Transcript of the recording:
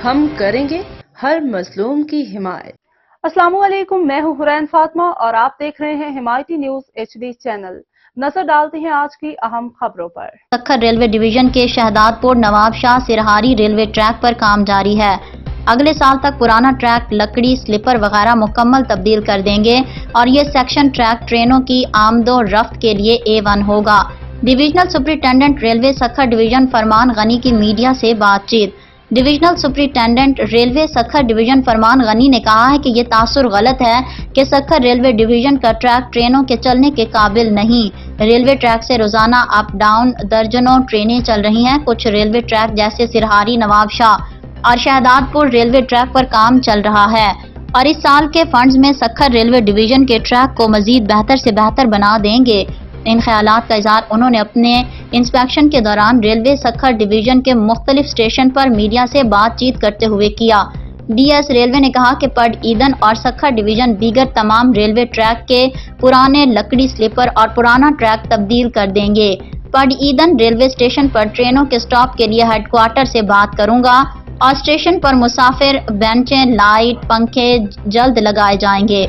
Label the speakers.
Speaker 1: ہم کریں گے ہر مظلوم کی حمایت۔
Speaker 2: السلام علیکم، میں ہوں حرین فاطمہ اور آپ دیکھ رہے ہیں حمایتی نیوز HD چینل۔ نظر ڈالتے ہیں آج کی اہم خبروں پر۔
Speaker 3: سکھر ریلوے ڈویژن کے شہداد پور نواب شاہ سرہاری ریلوے ٹریک پر کام جاری ہے۔ اگلے سال تک پرانا ٹریک لکڑی، سلیپر وغیرہ مکمل تبدیل کر دیں گے اور یہ سیکشن ٹریک ٹرینوں کی آمد و رفت کے لیے A1 ہوگا۔ Divisional superintendent railway Sukkur division فرمان غنی کی میڈیا سے بات چیت۔ Divisional superintendent railway Sukkur division فرمان غنی نے کہا ہے کہ یہ تاثر غلط ہے کہ سکھر ریلوے ڈویژن کا ٹریک ٹرینوں کے چلنے کے قابل نہیں۔ ریلوے ٹریک سے روزانہ اپ ڈاؤن درجنوں ٹرینیں چل رہی ہیں۔ کچھ ریلوے ٹریک جیسے سرہاری، نواب شاہ اور شہداد پور ریلوے ٹریک پر کام چل رہا ہے اور اس سال کے فنڈز میں سکھر ریلوے ڈویژن کے ٹریک کو مزید بہتر سے بہتر بنا دیں گے۔ ان خیالات کا اظہار انہوں نے اپنے انسپیکشن کے دوران ریلوے سکھر ڈویژن کے مختلف اسٹیشن پر میڈیا سے بات چیت کرتے ہوئے کیا۔ DS ریلوے نے کہا کہ پڈ ایدن اور سکھر ڈویژن دیگر تمام ریلوے ٹریک کے پرانے لکڑی، سلیپر اور پرانا ٹریک تبدیل کر دیں گے۔ پڈ ایدن ریلوے اسٹیشن پر ٹرینوں کے سٹاپ کے لیے ہیڈ کوارٹر سے بات کروں گا اور اسٹیشن پر مسافر بینچیں، لائٹ، پنکھے جلد لگائے جائیں گے۔